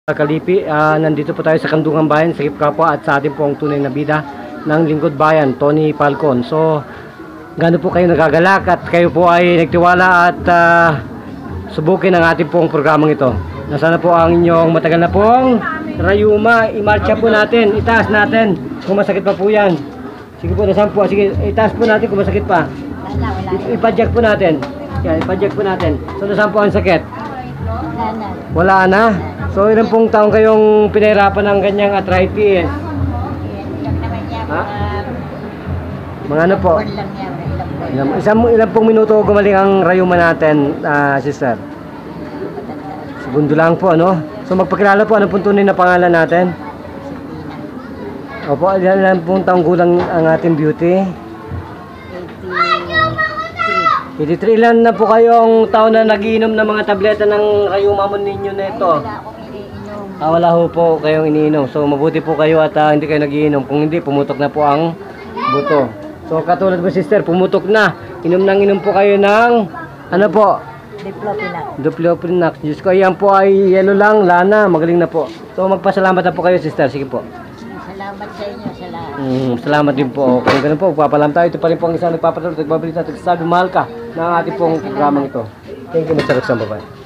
Kalipi, nandito po tayo sa Kandungan Bayan, sa Kapwa at sa ating pong tunay na bida ng Lingkod Bayan, Tony Falcon. So, gaano po kayo nagagalak at kayo po ay nagtiwala at subukin ang ating pong programang ito. Nasana po ang inyong matagal na pong rayuma. Imarcha po natin, itaas natin kung masakit pa po yan. Sige po, nasaan po? Sige, itaas po natin kung masakit pa. Ipadyak po natin. Yan, ipadyak po natin. So, nasaan po ang sakit? Wala na. So, ilan pong taong kayong pinahirapan ng ganyang arthritis? Ha? Mga ano po? Ilan pong minuto gumaling ang rayuma natin, sister? Segundo lang po, ano? So, magpakilala po, ano pong tunay na pangalan natin? Opo, ilan pong taong gulang ang ating beauty? 83. Ilan na po kayong taon na nagiinom ng mga tableta ng rayuma mo ninyo na ito? Wala ho po kayong iniinom. So mabuti po kayo at hindi kayo nagiinom. Kung hindi, pumutok na po ang buto. So katulad mo, sister, pumutok na. Inom po kayo ng ano po? Diplopinac. Diyos ko, yan po ay yelo lang, lana. Magaling na po. So magpasalamat na po kayo, sister. Sige po. Salamat sa inyo sa lahat. Salamat din po. Kung ganun po, papalam tayo. Ito pa rin po ang isang nagpapatulog. Nagbabalita. Nagsasabi, mahal ka na ating pong programang ito. Thank you, Mr. Roxanne. Bye-bye.